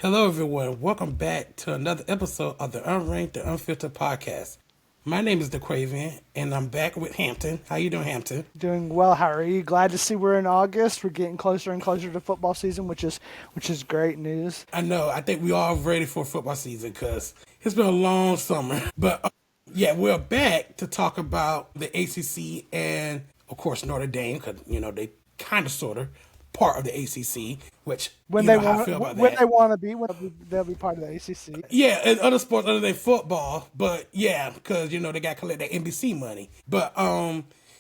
Hello, everyone. Welcome back to another episode of the Unranked, the Unfiltered podcast. My name is DeQuavian, and I'm back with Hampton. How you doing, Hampton? Doing well. How are you? Glad to see we're in August. We're getting closer and closer to football season, which is great news. I know. I think we all ready for football season because it's been a long summer. But yeah, we're back to talk about the ACC and, of course, Notre Dame because they kind of sort of part of the ACC, which When they want to be, they'll be part of the ACC. Yeah, and other sports other than football, but yeah, because they got to collect that NBC money. But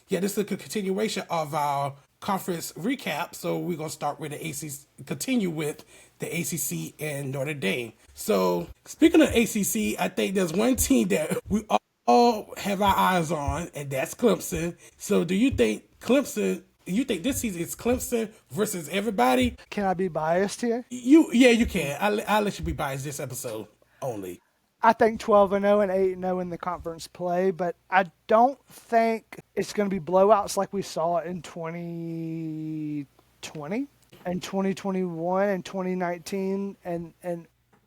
yeah, this is a continuation of our conference recap. So we're gonna start with the ACC, continue with the ACC and Notre Dame. So speaking of ACC, I think there's one team that we all have our eyes on, and that's Clemson. So do you think You think this season is Clemson versus everybody? Can I be biased here? You can. I'll let you be biased this episode only. I think 12-0 and 8-0 in the conference play, but I don't think it's going to be blowouts like we saw in 2020 and 2021 and 2019 and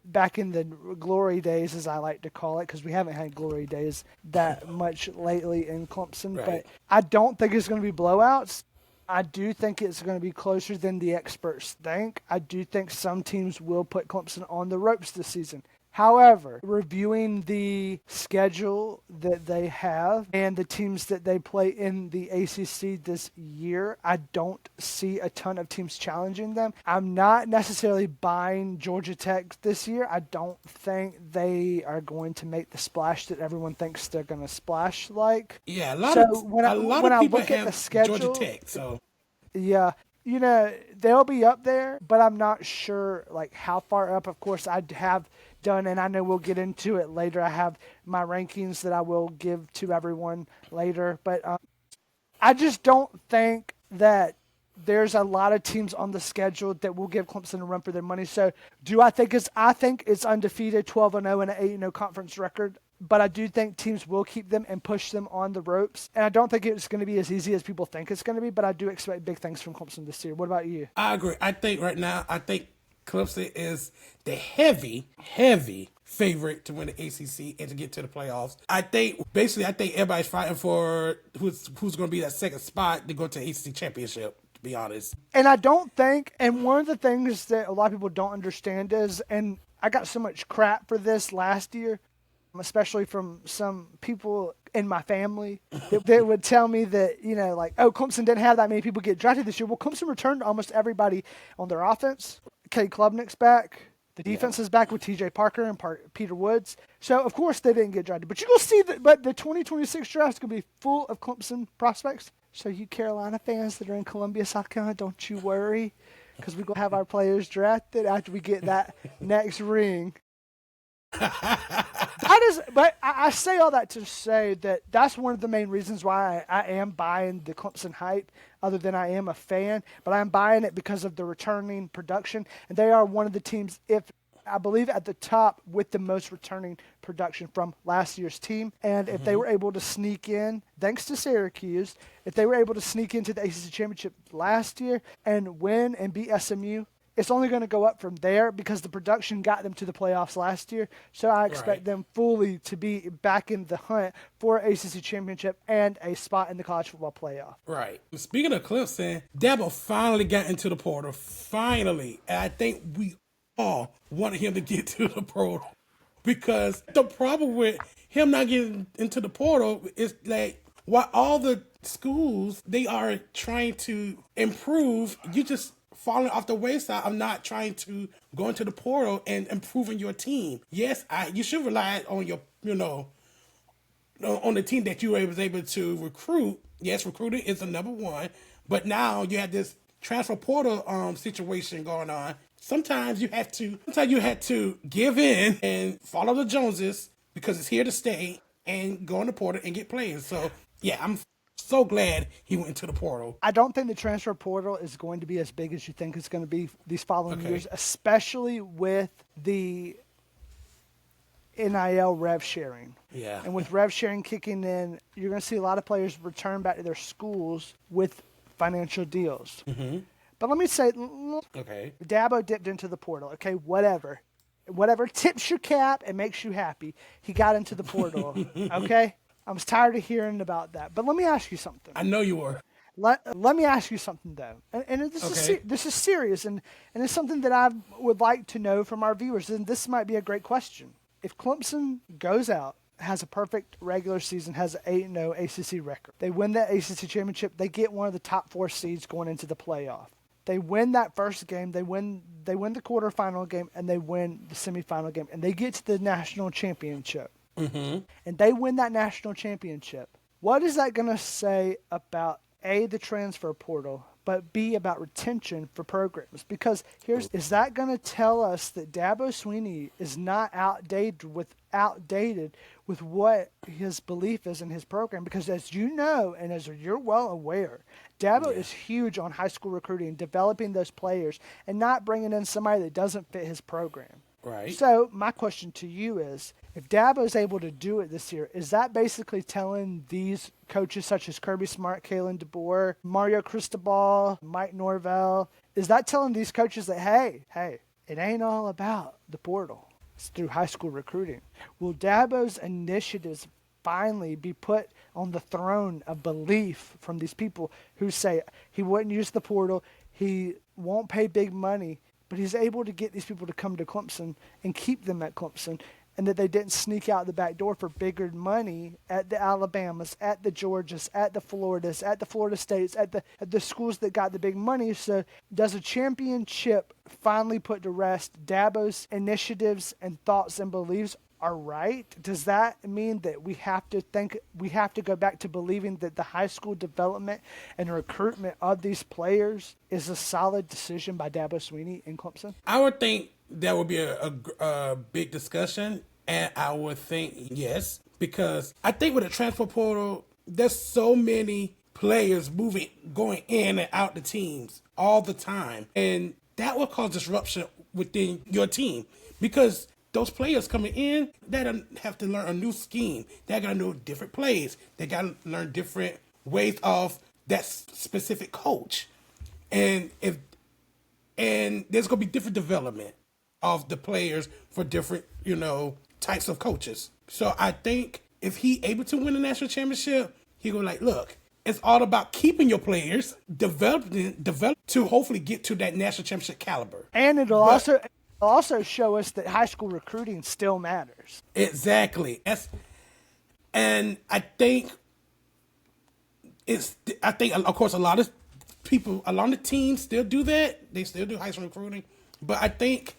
back in the glory days, as I like to call it, because we haven't had glory days that much lately in Clemson. Right. But I don't think it's going to be blowouts. I do think it's going to be closer than the experts think. I do think some teams will put Clemson on the ropes this season. However, reviewing the schedule that they have and the teams that they play in the ACC this year, I don't see a ton of teams challenging them. I'm not necessarily buying Georgia Tech this year. I don't think they are going to make the splash that everyone thinks they're going to splash like. Yeah, a lot of people look have at the schedule, Georgia Tech. So yeah. They'll be up there, but I'm not sure like how far up. Of course, I have done, and I know we'll get into it later. I have my rankings that I will give to everyone later, but I just don't think that there's a lot of teams on the schedule that will give Clemson a run for their money. So, I think it's undefeated, 12-0 and an 8-0 conference record. But I do think teams will keep them and push them on the ropes. And I don't think it's going to be as easy as people think it's going to be, but I do expect big things from Clemson this year. What about you? I agree. I think right now, Clemson is the heavy favorite to win the ACC and to get to the playoffs. I think everybody's fighting for who's going to be that second spot to go to the ACC championship, to be honest. And I don't think, and one of the things that a lot of people don't understand is, and I got so much crap for this last year, especially from some people in my family that would tell me that, Clemson didn't have that many people get drafted this year. Well, Clemson returned almost everybody on their offense. Cade Klubnik's back. The defense is back with TJ Parker and Peter Woods. So, of course, they didn't get drafted. But you're going to see but the 2026 draft is going to be full of Clemson prospects. So, you Carolina fans that are in Columbia, South Carolina, don't you worry, because we're going to have our players drafted after we get that next ring. But I say all that to say that that's one of the main reasons why I am buying the Clemson hype, other than I am a fan. But I'm buying it because of the returning production. And they are one of the teams, I believe, at the top with the most returning production from last year's team. And if they were able to sneak in, thanks to Syracuse, if they were able to sneak into the ACC championship last year and win and beat SMU, it's only going to go up from there because the production got them to the playoffs last year. So I expect them fully to be back in the hunt for an ACC championship and a spot in the college football playoff. Right. Speaking of Clemson, Dabo finally got into the portal. Finally. And I think we all wanted him to get to the portal. Because the problem with him not getting into the portal is like, while all the schools, they are trying to improve, you just falling off the wayside of not trying to go into the portal and improving your team. Yes, you should rely on your, on the team that you was able to recruit. Yes, recruiting is the number one, but now you have this transfer portal situation going on. Sometimes you had to give in and follow the Joneses because it's here to stay and go in the portal and get players. So yeah, I'm so glad he went into the portal. I don't think the transfer portal is going to be as big as you think it's going to be these following years, especially with the NIL rev sharing. Yeah. And with rev sharing kicking in, you're going to see a lot of players return back to their schools with financial deals. Mm-hmm. But let me say, Okay. Dabo dipped into the portal. Okay, whatever. Whatever tips your cap and makes you happy, he got into the portal. Okay? I was tired of hearing about that. But let me ask you something. I know you were. Let me ask you something, though. And Okay. this is serious, and it's something that I would like to know from our viewers, and this might be a great question. If Clemson goes out, has a perfect regular season, has an 8-0 ACC record, they win that ACC championship, they get one of the top 4 seeds going into the playoff. They win that first game, they win the quarterfinal game, and they win the semifinal game, and they get to the national championship. Mm-hmm. And they win that national championship. What is that going to say about A, the transfer portal, but B, about retention for programs? Because is that going to tell us that Dabo Swinney is not outdated with what his belief is in his program? Because as you know, and as you're well aware, Dabo is huge on high school recruiting, developing those players, and not bringing in somebody that doesn't fit his program. Right. So my question to you is, if Dabo is able to do it this year, is that basically telling these coaches such as Kirby Smart, Kalen DeBoer, Mario Cristobal, Mike Norvell, is that telling these coaches that, hey, it ain't all about the portal. It's through high school recruiting. Will Dabo's initiatives finally be put on the throne of belief from these people who say he wouldn't use the portal, he won't pay big money, but he's able to get these people to come to Clemson and keep them at Clemson, and that they didn't sneak out the back door for bigger money at the Alabamas, at the Georgias, at the Floridas, at the Florida States, at the schools that got the big money. So does a championship finally put to rest Dabo's initiatives and thoughts and beliefs are right? Does that mean that we have to go back to believing that the high school development and recruitment of these players is a solid decision by Dabo Swinney in Clemson? I would think that would be a big discussion, and I would think yes, because I think with the transfer portal, there's so many players going in and out the teams all the time, and that will cause disruption within your team because those players coming in, they don't have to learn a new scheme. They got to know different plays. They got to learn different ways of that specific coach, and there's gonna be different development of the players for different types of coaches. So I think if he able to win the national championship, he go like, look, it's all about keeping your players, develop to hopefully get to that national championship caliber. And it'll also show us that high school recruiting still matters. Exactly. And I think of course a lot of people, a lot of teams still do that. They still do high school recruiting, but I think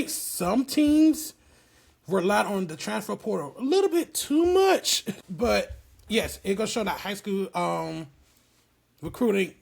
some teams rely on the transfer portal a little bit too much. But yes, it's gonna show that high school recruiting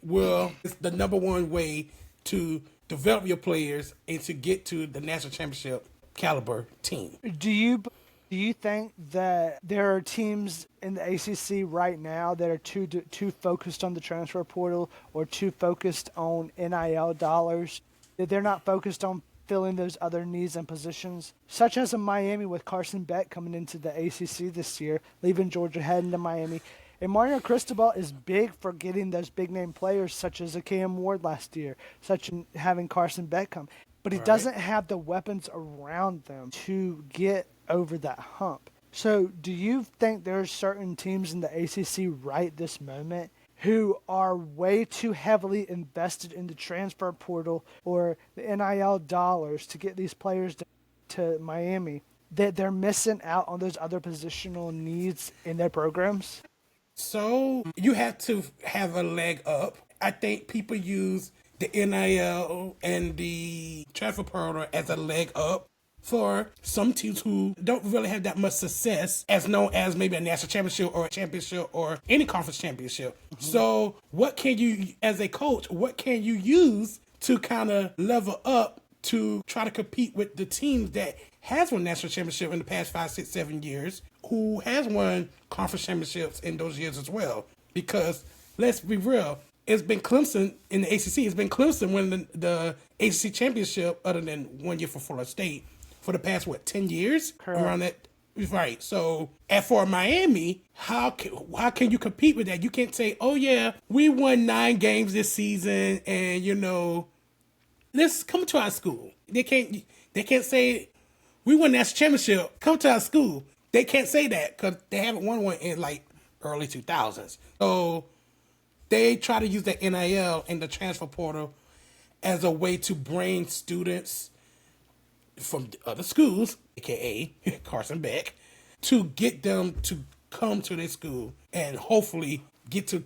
is the number one way to develop your players and to get to the national championship caliber team. Do you think that there are teams in the ACC right now that are too focused on the transfer portal or too focused on NIL dollars, that they're not focused on filling those other needs and positions, such as in Miami with Carson Beck coming into the ACC this year, leaving Georgia, heading to Miami? And Mario Cristobal is big for getting those big-name players, such as a Cam Ward last year, such as having Carson Beck come. But he doesn't have the weapons around them to get over that hump. So do you think there are certain teams in the ACC right this moment who are way too heavily invested in the transfer portal or the NIL dollars to get these players to Miami, that they're missing out on those other positional needs in their programs? So you have to have a leg up. I think people use the NIL and the transfer portal as a leg up for some teams who don't really have that much success as known as maybe a national championship or a championship or any conference championship. Mm-hmm. So what can you, as a coach, what can you use to kind of level up to try to compete with the teams that has won national championship in the past 5, 6, 7 years, who has won conference championships in those years as well? Because let's be real, it's been Clemson in the ACC. It's been Clemson winning the ACC championship, other than 1 year for Florida State, for the past 10 years. Correct. Around that. Right. So, as for Miami, how can you compete with that? You can't say, "Oh yeah, we won 9 games this season, and let's come to our school." They can't say we won national championship. Come to our school. They can't say that because they haven't won one in like early 2000s. So they try to use the NIL and the transfer portal as a way to bring students from other schools, aka Carson Beck, to get them to come to their school and hopefully get to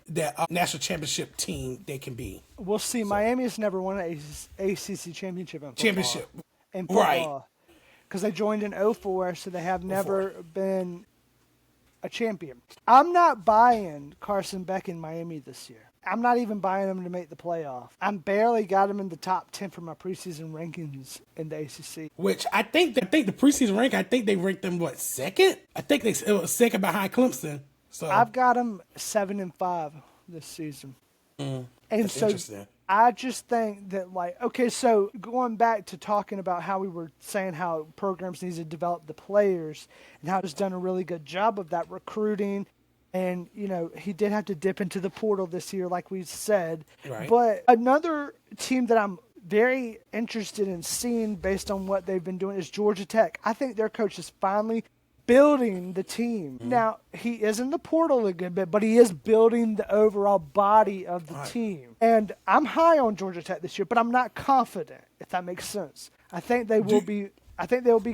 that national championship team they can be. We'll see. Miami has never won an ACC championship in football. In football. Right. Because they joined in 2004, so they have never been a champion. I'm not buying Carson Beck in Miami this year. I'm not even buying them to make the playoff. I barely got them in the top 10 for my preseason rankings in the ACC. Which I think the preseason rank, I think they ranked them second. I think it was second behind Clemson. So I've got them 7-5 this season. And so interesting. I just think that, so going back to talking about how we were saying how programs need to develop the players and how it's done a really good job of that recruiting. And, he did have to dip into the portal this year, like we said. Right. But another team that I'm very interested in seeing based on what they've been doing is Georgia Tech. I think their coach is finally building the team. Mm-hmm. Now, he is in the portal a good bit, but he is building the overall body of the team. And I'm high on Georgia Tech this year, but I'm not confident, if that makes sense. I think they will be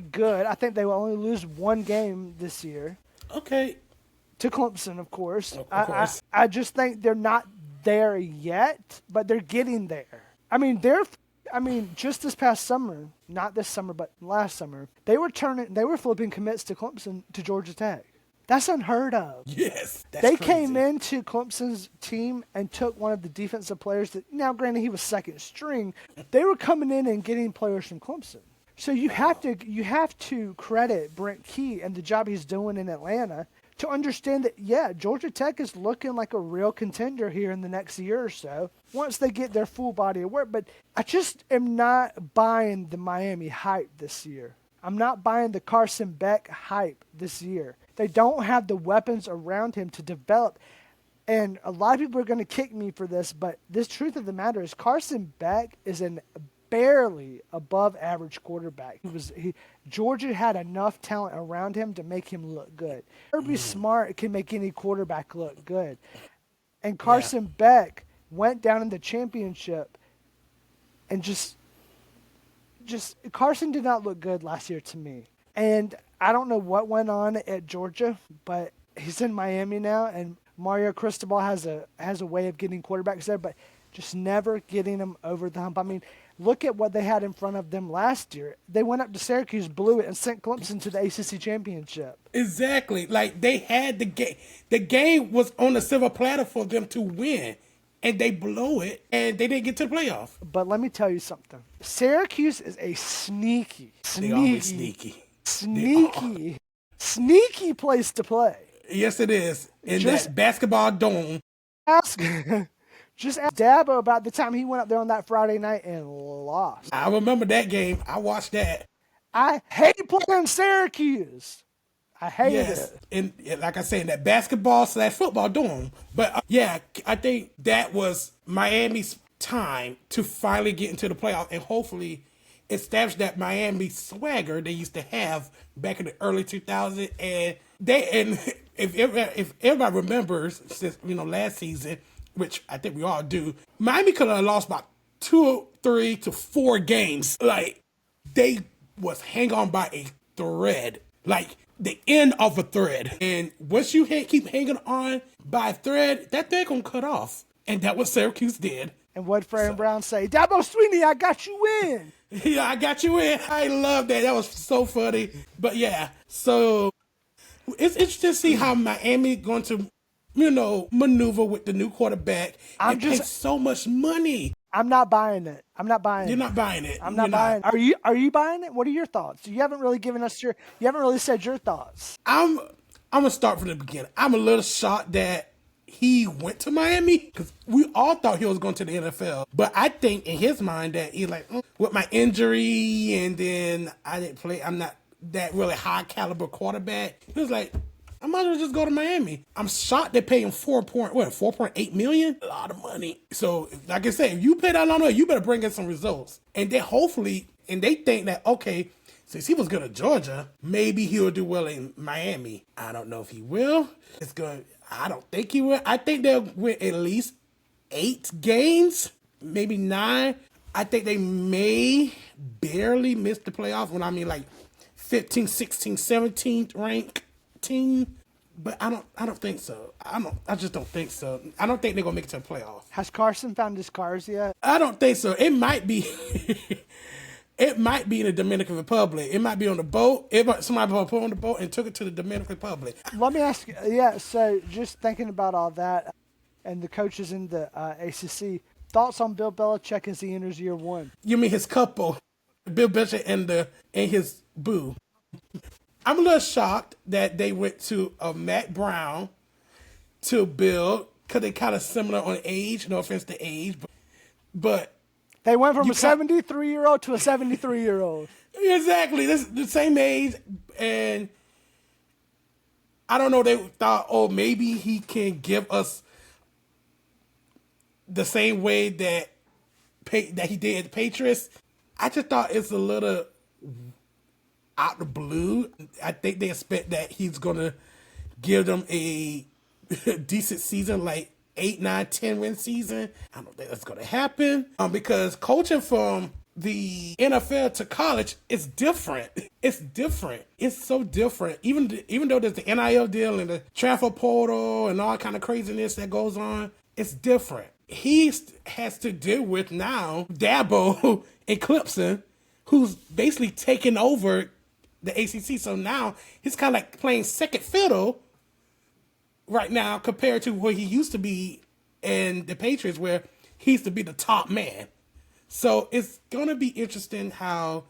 good. I think they will only lose one game this year. Okay. To Clemson, of course. Of course. I just think they're not there yet, but they're getting there. Just this past summer, not this summer, but last summer, they were flipping commits to Clemson to Georgia Tech. That's unheard of. Yes, they came into Clemson's team and took one of the defensive players that, now granted he was second string, they were coming in and getting players from Clemson. So you have to credit Brent Key and the job he's doing in Atlanta to understand that, yeah, Georgia Tech is looking like a real contender here in the next year or so once they get their full body of work. But I just am not buying the Miami hype this year. I'm not buying the Carson Beck hype this year. They don't have the weapons around him to develop. And a lot of people are going to kick me for this, but the truth of the matter is Carson Beck is an barely above average quarterback. Georgia had enough talent around him to make him look good. Kirby Smart can make any quarterback look good. And Carson Beck went down in the championship and just Carson did not look good last year to me. And I don't know what went on at Georgia, but he's in Miami now, and Mario Cristobal has a way of getting quarterbacks there, but just never getting them over the hump. I mean, look at what they had in front of them last year. They went up to Syracuse, blew it, and sent Clemson to the ACC championship. Exactly. Like, they had the game. The game was on a silver platter for them to win, and they blew it, and they didn't get to the playoff. But let me tell you something. Syracuse is a sneaky place to play. Yes, it is. In that basketball dome. Just ask Dabo about the time he went up there on that Friday night and lost. I remember that game. I watched that. I hate playing Syracuse. I hate it. And like I said, in that basketball/football dome. But I think that was Miami's time to finally get into the playoff and hopefully establish that Miami swagger they used to have back in the early 2000s. And if everybody remembers, since last season, which I think we all do, Miami could have lost about 2, 3 to 4 games. Like, they was hang on by a thread, like the end of a thread. And once you keep hanging on by a thread, that thread gonna cut off. And that what Syracuse did. And what Fran Brown say? Dabo Swinney, I got you in. Yeah, I got you in. I love that. That was so funny. But yeah, so it's interesting to see how Miami going to maneuver with the new quarterback and pay so much money. I'm not buying it. You're not buying it. I'm not buying it. Are you buying it? What are your thoughts? You haven't really said your thoughts. I'm gonna start from the beginning. I'm a little shocked that he went to Miami because we all thought he was going to the NFL. But I think in his mind that he with my injury and then I didn't play. I'm not that really high caliber quarterback. He was like, I might as well just go to Miami. I'm shocked they pay him $4.8 million? A lot of money. So, like I said, if you pay that long, you better bring in some results. And then hopefully, and they think that, okay, since he was good at Georgia, maybe he'll do well in Miami. I don't know if he will. I don't think he will. I think they'll win at least 8 games, maybe 9. I think they may barely miss the playoffs when I mean like 15th, 16th, 17th ranked team. But I don't think so. I just don't think so. I don't think they're gonna make it to the playoffs. Has Carson found his cars yet? I don't think so. It might be it might be in the Dominican Republic. It might be on the boat. Somebody put on the boat and took it to the Dominican Republic. Let me ask you, so just thinking about all that and the coaches in the ACC, thoughts on Bill Belichick as he enters year 1? You mean his couple, Bill Belichick and his boo? I'm a little shocked that they went to Matt Brown to Bill because they're kind of similar on age. No offense to age, but they went from a 73-year-old to a 73-year-old. Exactly, this the same age, and I don't know. They thought, oh, maybe he can give us the same way that he did at the Patriots. I just thought it's a little out the blue. I think they expect that he's gonna give them a decent season, like 8, 9, 10 win season. I don't think that's gonna happen. Because coaching from the NFL to college is different. It's different. It's so different. Even though there's the NIL deal and the transfer portal and all kind of craziness that goes on, it's different. He has to deal with now Dabo and Clemson, who's basically taking over the ACC. So now he's kind of like playing second fiddle right now compared to where he used to be in the Patriots, where he used to be the top man. So it's going to be interesting how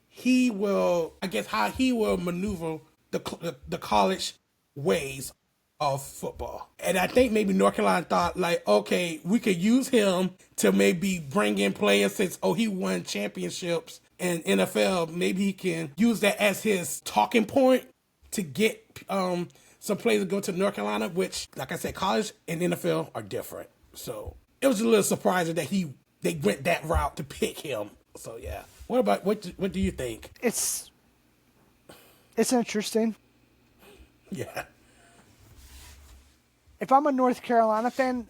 he will maneuver the college ways of football. And I think maybe North Carolina thought, like, okay, we could use him to maybe bring in players since, he won championships in NFL. Maybe he can use that as his talking point to get some players to go to North Carolina, which, like I said, college and NFL are different. So it was a little surprising that they went that route to pick him. So yeah. What do you think? It's interesting. Yeah. If I'm a North Carolina fan,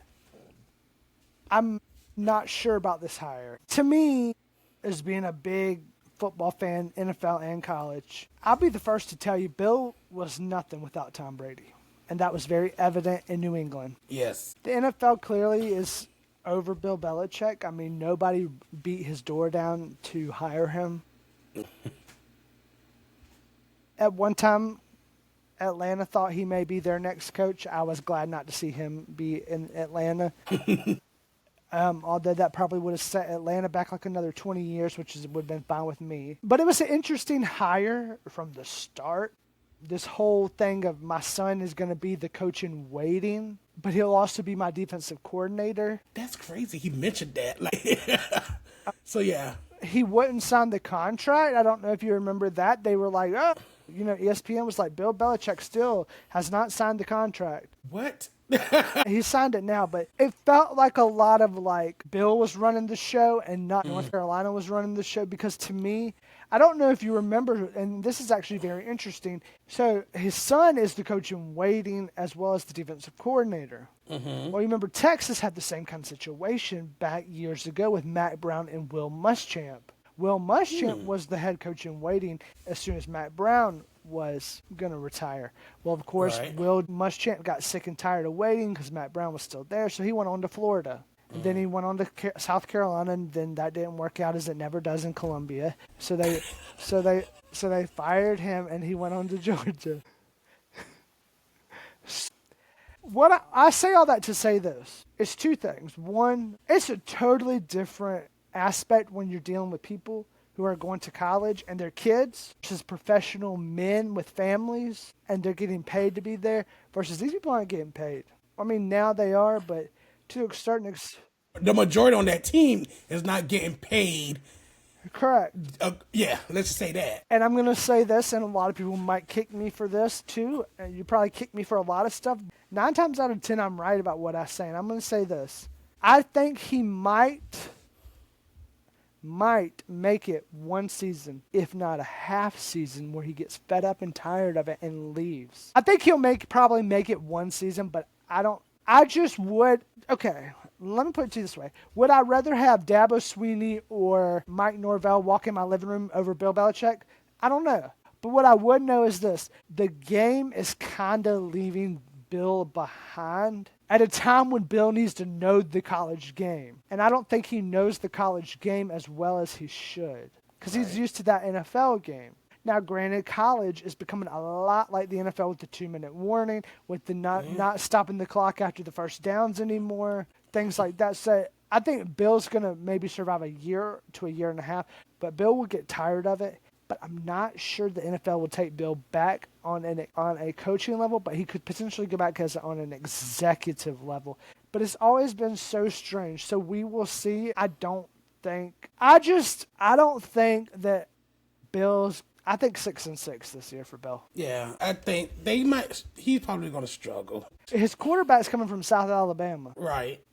I'm not sure about this hire. To me, as being a big football fan, NFL and college, I'll be the first to tell you Bill was nothing without Tom Brady. And that was very evident in New England. Yes. The NFL clearly is over Bill Belichick. I mean, nobody beat his door down to hire him. At one time, Atlanta thought he may be their next coach. I was glad not to see him be in Atlanta. Although that probably would have set Atlanta back like another 20 years, would have been fine with me. But it was an interesting hire from the start. This whole thing of my son is going to be the coach in waiting, but he'll also be my defensive coordinator. That's crazy. He mentioned that. So, yeah. He wouldn't sign the contract. I don't know if you remember that. They were like, ESPN was like, Bill Belichick still has not signed the contract. What? He signed it now, but it felt like a lot of like Bill was running the show and not North Carolina was running the show, because to me, I don't know if you remember, and this is actually very interesting. So his son is the coach in waiting as well as the defensive coordinator. Mm-hmm. Well, you remember Texas had the same kind of situation back years ago with Matt Brown and Will Muschamp. Will Muschamp was the head coach in waiting as soon as Matt Brown was going to retire. Well, of course, right. Will Muschamp got sick and tired of waiting because Matt Brown was still there, so he went on to Florida. And then he went on to South Carolina, and then that didn't work out, as it never does in Columbia. So they fired him, and he went on to Georgia. I say all that to say this. It's two things. One, it's a totally different aspect when you're dealing with people who are going to college and their kids versus professional men with families and they're getting paid to be there versus these people aren't getting paid. I mean, now they are, but to a certain extent. The majority on that team is not getting paid Correct. Yeah, let's just say that. And I'm going to say this, and a lot of people might kick me for this too. And you probably kick me for a lot of stuff. 9 times out of 10, I'm right about what I say. And I'm going to say this. I think he might make it one season, if not a half season, where he gets fed up and tired of it and leaves. I think he'll probably make it one season, but I just would. Okay, let me put it to you this way. Would I rather have Dabo Swinney or Mike Norvell walk in my living room over Bill Belichick? I don't know. But what I would know is this. The game is kind of leaving Bill behind at a time when Bill needs to know the college game. And I don't think he knows the college game as well as he should, because he's used to that NFL game. Now, granted, college is becoming a lot like the NFL with the 2-minute warning, with the not stopping the clock after the first downs anymore, things like that. So I think Bill's going to maybe survive a year to a year and a half, but Bill will get tired of it. But I'm not sure the NFL will take Bill back on a coaching level, but he could potentially go back on an executive level. But it's always been so strange. So we will see. I don't think that Bill's. I think 6-6 this year for Bill. Yeah, I think he's probably going to struggle. His quarterback's coming from South Alabama. Right.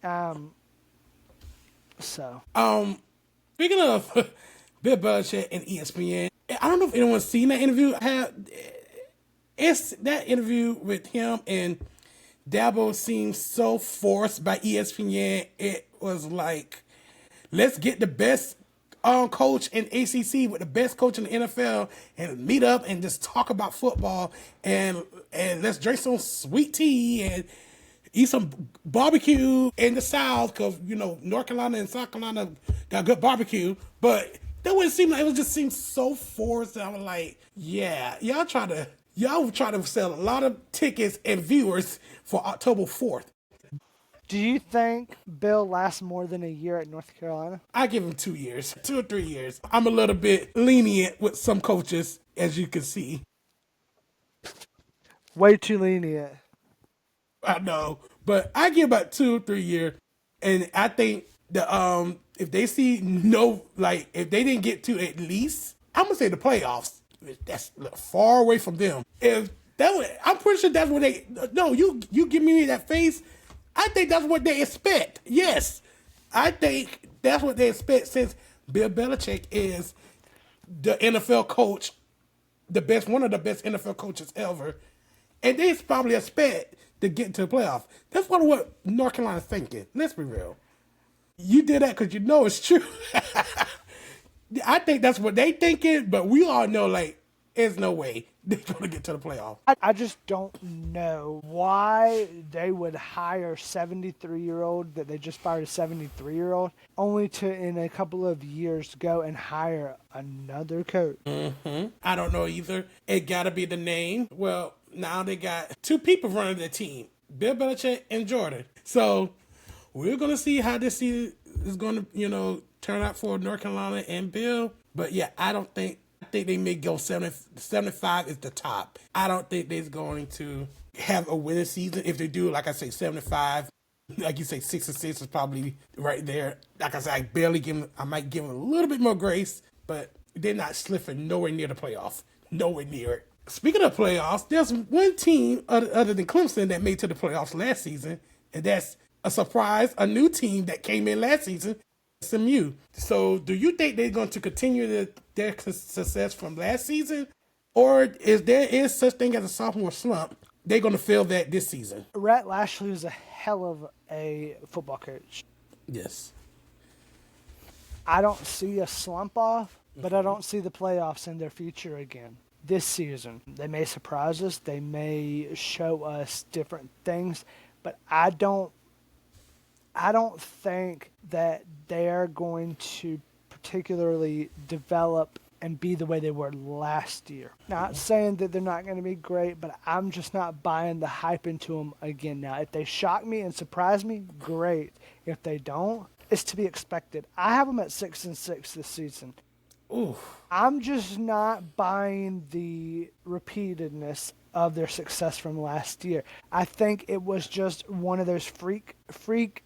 So. Speaking of Bill Belichick and ESPN, I don't know if anyone's seen that interview. It's that interview with him and Dabo seemed so forced by ESPN. It was like, let's get the best coach in ACC with the best coach in the NFL and meet up and just talk about football and let's drink some sweet tea and eat some barbecue in the South, because North Carolina and South Carolina got good barbecue, but that wouldn't seem like, it just seemed so forced. And I was like, yeah, y'all try to sell a lot of tickets and viewers for October 4th. Do you think Bill lasts more than a year at North Carolina? I give him 2 years, 2 or 3 years. I'm a little bit lenient with some coaches, as you can see. Way too lenient. I know, but I give about 2 or 3 years, and I think the if they see if they didn't get to at least, I'm gonna say the playoffs, that's far away from them. I'm pretty sure that's what they. No, you give me that face. I think that's what they expect. Yes, I think that's what they expect, since Bill Belichick is the NFL coach, one of the best NFL coaches ever, and they probably expect to get into the playoff. That's what North Carolina's thinking. Let's be real. You did that because you know it's true. I think that's what they thinking, but we all know, there's no way they're going to get to the playoff. I just don't know why they would hire a 73-year-old that they just fired a 73-year-old, only to, in a couple of years, go and hire another coach. Mm-hmm. I don't know either. It got to be the name. Well, now they got 2 people running the team, Bill Belichick and Jordan. So we're going to see how this season is going to, turn out for North Carolina and Bill. But yeah, I think they may go 75 is the top. I don't think they're going to have a winning season. If they do, like I say, 75, like you say, 6-6 is probably right there. Like I said, I might give them a little bit more grace, but they're not slipping nowhere near the playoff. Nowhere near it. Speaking of playoffs, there's one team other than Clemson that made to the playoffs last season, and that's a surprise, a new team that came in last season, SMU. So do you think they're going to continue their success from last season, or is there such thing as a sophomore slump? They're going to feel that this season. Rhett Lashley is a hell of a football coach. Yes. I don't see a slump off, but I don't see the playoffs in their future again this season. They may surprise us. They may show us different things, but I don't think that they're going to particularly develop and be the way they were last year. Not saying that they're not going to be great, but I'm just not buying the hype into them again now. If they shock me and surprise me, great. If they don't, it's to be expected. I have them at 6-6 this season. Ooh. I'm just not buying the repeatedness of their success from last year. I think it was just one of those freak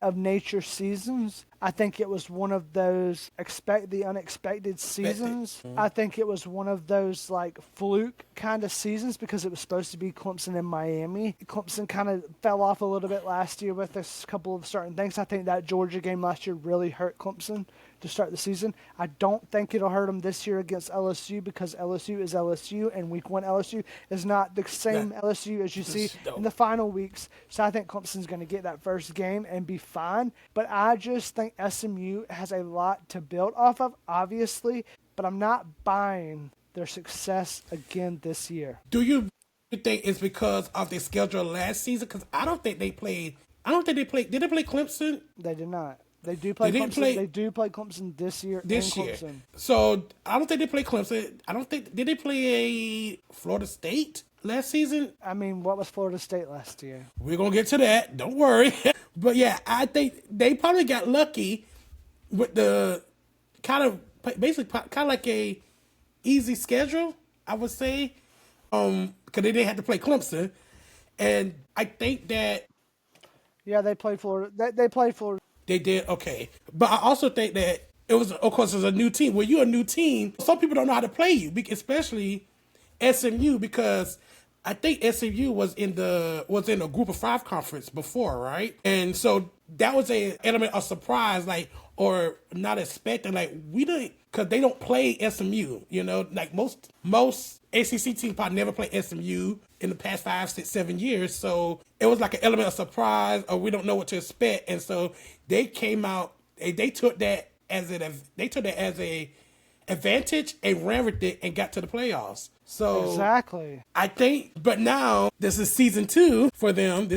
of nature seasons. I think it was one of those the unexpected seasons. I think it was one of those like fluke kind of seasons because it was supposed to be Clemson and Miami. Clemson kind of fell off a little bit last year with a couple of certain things. I think that Georgia game last year really hurt Clemson to start the season. I don't think it'll hurt them this year against LSU because LSU is LSU, and week 1 LSU is not the same LSU as you see in the final weeks. So I think Clemson's going to get that first game and be fine. But I just think SMU has a lot to build off of, obviously, but I'm not buying their success again this year. Do you think it's because of their schedule last season? Because I don't think they played. Did they play Clemson? They did not. They do play Clemson. They do play Clemson this year. Clemson. So I don't think they play Clemson. Did they play Florida State last season? I mean, what was Florida State last year? We're gonna get to that. Don't worry. But yeah, I think they probably got lucky with the kind of like a easy schedule, I would say, because they didn't have to play Clemson, and I think that they played Florida. They played Florida. They did, okay. But I also think that it was, of course, it was a new team. When you're a new team, some people don't know how to play you, especially SMU, because I think SMU was in a Group of 5 conference before, right? And so that was an element of surprise, like, or not expecting, like, we didn't, because they don't play SMU, you know? Like, most ACC teams probably never play SMU in the past 5, 6, 7 years. So it was like an element of surprise, or we don't know what to expect. And so they came out, they took that as a advantage and ran with it and got to the playoffs. So exactly, I think, but now this is season 2 for them.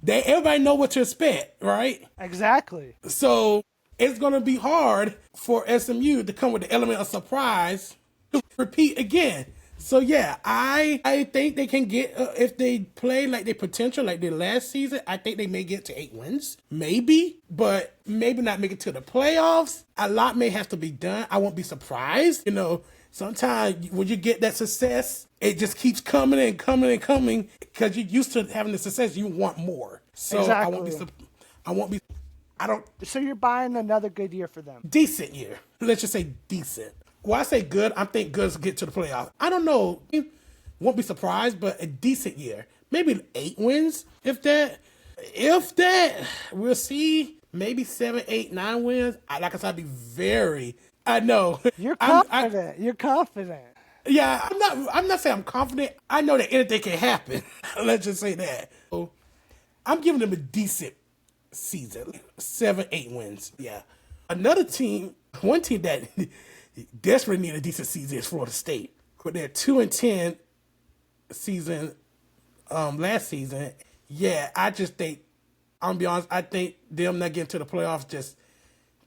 Everybody know what to expect, right? Exactly. So it's gonna be hard for SMU to come with the element of surprise to repeat again. So yeah, I think they can get, if they play like their potential, like their last season, I think they may get to 8 wins, maybe, but maybe not make it to the playoffs. A lot may have to be done. I won't be surprised. You know, sometimes when you get that success, it just keeps coming and coming and coming because you're used to having the success. You want more. So exactly. So you're buying another good year for them. Decent year. Let's just say decent. When I say good, I think good's get to the playoffs. I don't know. Won't be surprised, but a decent year. Maybe 8 wins, if that. We'll see. Maybe 7, 8, 9 wins. Like I said, I'd be very. I know. You're confident. You're confident. Yeah, I'm not saying I'm confident. I know that anything can happen. Let's just say that. So I'm giving them a decent season. 7, 8 wins. Yeah. Another team, one team that desperately need a decent season is Florida State. With their 2-10 season last season. Yeah, I just think, I'm gonna be honest, I think them not getting to the playoffs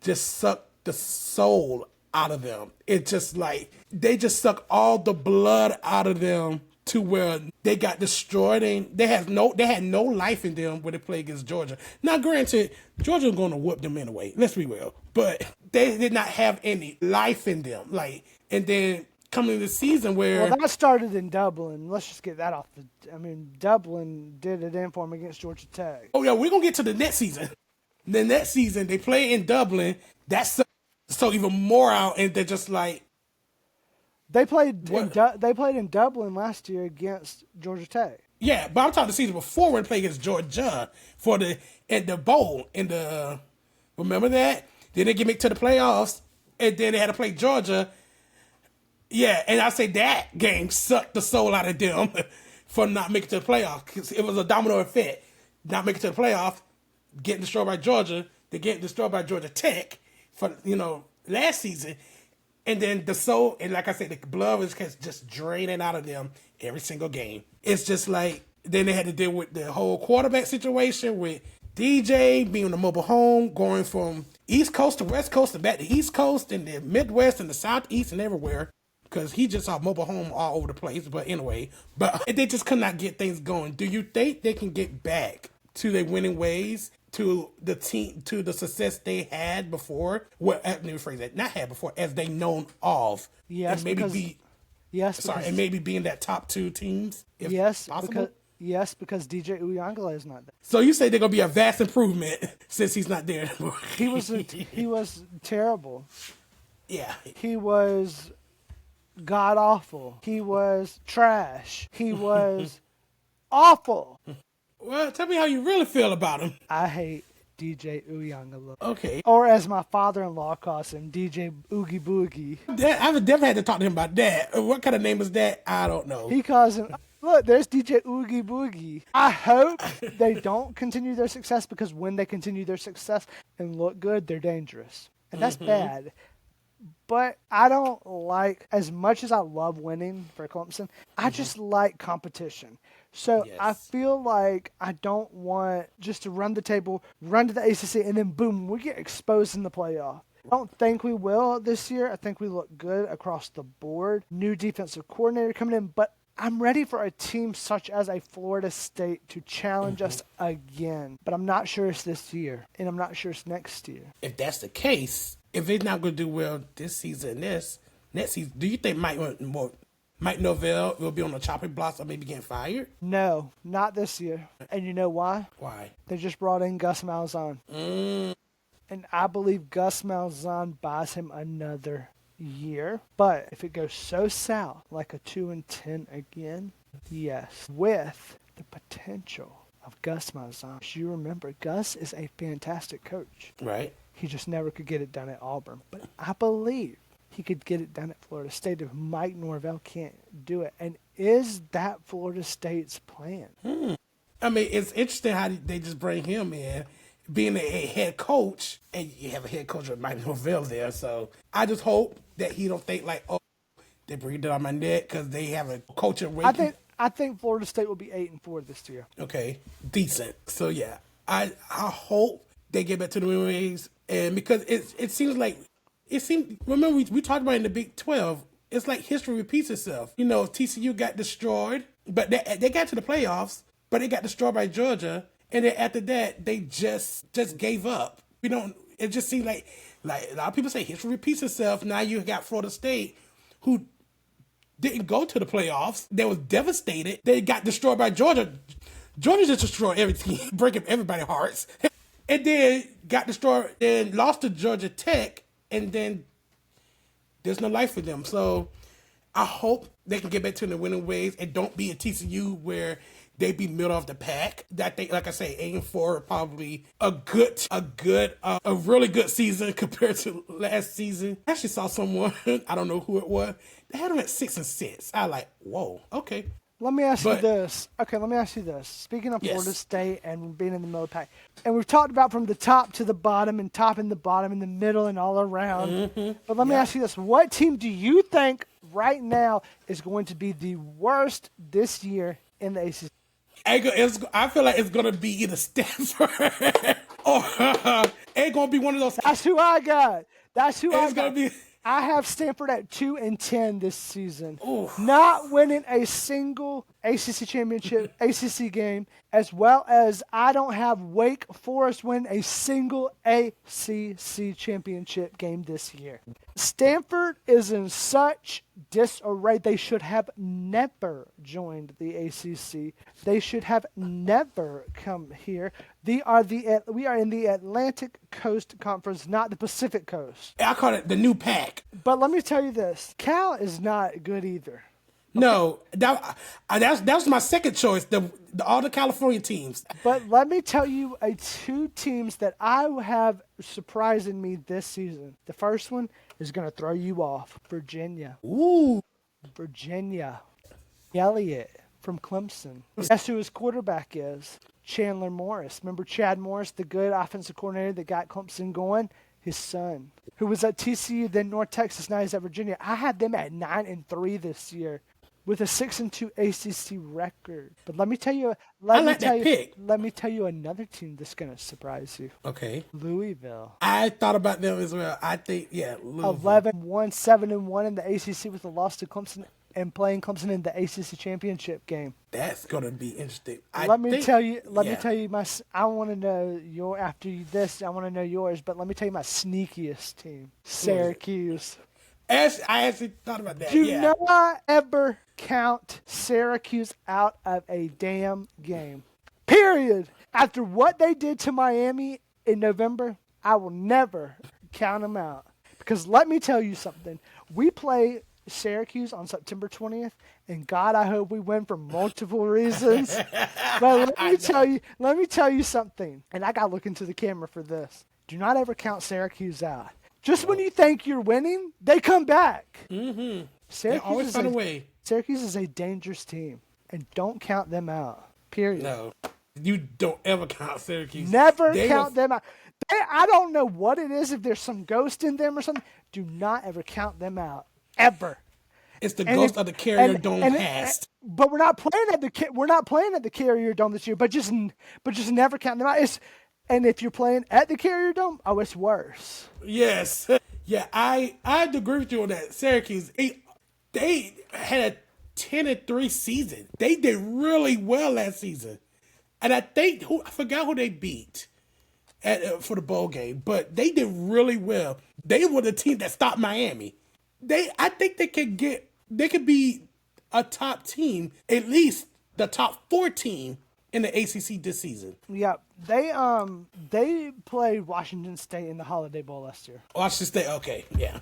just sucked the soul out of them. It's just like they just suck all the blood out of them to where they got destroyed, and they had no life in them when they played against Georgia. Now, granted, Georgia was going to whoop them anyway. Let's be real, but they did not have any life in them. Like, and then coming to the season where that started in Dublin. Let's just get that off Dublin did it in for them against Georgia Tech. Oh yeah, we're gonna get to the next season. The next season they play in Dublin. That's so even more out, and they're just like. They played in Dublin last year against Georgia Tech. Yeah, but I'm talking the season before when they played against Georgia in the bowl remember that? Then they get to the playoffs, and then they had to play Georgia. Yeah, and I say that game sucked the soul out of them for not making it to the playoffs because it was a domino effect. Not making it to the playoffs, getting destroyed by Georgia, they get destroyed by Georgia Tech for last season. And then the soul, and like I said, the blood was just draining out of them every single game. It's just like, then they had to deal with the whole quarterback situation with DJ being in the mobile home, going from East Coast to West Coast and back to East Coast and the Midwest and the Southeast and everywhere. Because he just saw mobile home all over the place. But anyway, they just could not get things going. Do you think they can get back to their winning ways? To the team, to the success they had before. Well, let me rephrase that. Not had before, as they known of. Yes, Yes, Sorry, because, and maybe being that top 2 teams, if yes, possible. because DJ Uyangala is not there. So you say they're gonna be a vast improvement since he's not there anymore. He was terrible. Yeah. He was god awful. He was trash. He was awful. Well, tell me how you really feel about him. I hate DJ Uyangala. Okay. Or as my father-in-law calls him, DJ Oogie Boogie. I've never had to talk to him about that. What kind of name is that? I don't know. He calls him, look, there's DJ Oogie Boogie. I hope they don't continue their success, because when they continue their success and look good, they're dangerous. And that's bad. But I don't like, as much as I love winning for Clemson, I just like competition. So I feel like I don't want just to run the table, run to the ACC, and then boom, we get exposed in the playoff. I don't think we will this year. I think we look good across the board. New defensive coordinator coming in, but I'm ready for a team such as a Florida State to challenge us again. But I'm not sure it's this year, and I'm not sure it's next year. If that's the case, if they're not going to do well this season, next season, do you think Mike Norvell will be on the chopping blocks or maybe getting fired? No, not this year. And you know why? Why? They just brought in Gus Malzahn. And I believe Gus Malzahn buys him another year. But if it goes so south, like a 2-10 again, yes, with the potential of Gus Malzahn. You remember, Gus is a fantastic coach. Right. He just never could get it done at Auburn. But I believe he could get it done at Florida State if Mike Norvell can't do it. And is that Florida State's plan? I mean, it's interesting how they just bring him in, being a head coach, and you have a head coach with Mike Norvell there. So I just hope that he don't think like, oh, they breathed it on my neck because they have a coaching ranking. I think Florida State will be 8-4 this year. Okay, decent. So yeah, I hope they get back to the ways, and because it seems like. Remember, we talked about in the Big 12, it's like history repeats itself. You know, TCU got destroyed, but they got to the playoffs, but they got destroyed by Georgia. And then after that, they just gave up. It just seems like a lot of people say history repeats itself. Now you got Florida State, who didn't go to the playoffs. They was devastated. They got destroyed by Georgia. Georgia just destroyed everything, breaking everybody's hearts. And then got destroyed, then lost to Georgia Tech. And then there's no life for them. So I hope they can get back to the winning ways and don't be a TCU where they be middle of the pack. That they, like I say, aim for probably a really good season compared to last season. I actually saw someone, I don't know who it was, they had them at 6-6. I like, whoa, okay. Let me ask you this. Okay, let me ask you this. Speaking of Florida State and being in the middle of the pack, and we've talked about from the top to the bottom and top and the bottom and the middle and all around. But let me ask you this. What team do you think right now is going to be the worst this year in the ACC? I feel like it's going to be either Stanford or it's going to be one of those. That's who I got. It's going to be. I have Stanford at 2-10 this season. Oof. Not winning a single ACC championship, ACC game, as well as I don't have Wake Forest win a single ACC championship game this year. Stanford is in such disarray. They should have never joined the ACC. They should have never come here. We are in the Atlantic Coast Conference, not the Pacific Coast. I call it the new pack. But let me tell you this. Cal is not good either. Okay. No, that was my second choice, all the California teams. But let me tell you two teams that I have surprising me this season. The first one is going to throw you off. Virginia. Ooh. Virginia. Elliott from Clemson. Guess who his quarterback is? Chandler Morris. Remember Chad Morris, the good offensive coordinator that got Clemson going? His son, who was at TCU, then North Texas, now he's at Virginia. I had them at 9-3 this year with a 6-2 ACC record. But let me tell you, let me tell you another team that's going to surprise you. Okay. Louisville. I thought about them as well. I think, Louisville. 11-1, 7-1 in the ACC with a loss to Clemson and playing Clemson in the ACC championship game. That's going to be interesting. Let me tell you I want to know after this, I want to know yours, but let me tell you my sneakiest team, Syracuse. I actually thought about that. Do not ever count Syracuse out of a damn game. Period. After what they did to Miami in November, I will never count them out. Because let me tell you something. We play Syracuse on September 20th, and God, I hope we win for multiple reasons. But let me tell you something. And I gotta look into the camera for this. Do not ever count Syracuse out. Just when you think you're winning, they come back. Mm-hmm. They always find a way. Syracuse is a dangerous team, and don't count them out. Period. No, you don't ever count Syracuse. Never count them out. I don't know what it is, if there's some ghost in them or something. Do not ever count them out. Ever. It's the ghost of the Carrier Dome past. But we're not playing at the Carrier Dome this year. But just never count them out. And if you're playing at the Carrier Dome, it's worse. Yes. Yeah, I agree with you on that. Syracuse, they had a 10-3 season. They did really well last season. And I forgot who they beat for the bowl game, but they did really well. They were the team that stopped Miami. I think they could be a top team, at least the top 4 team in the ACC this season. Yeah, they played Washington State in the Holiday Bowl last year. Washington State, okay, yeah,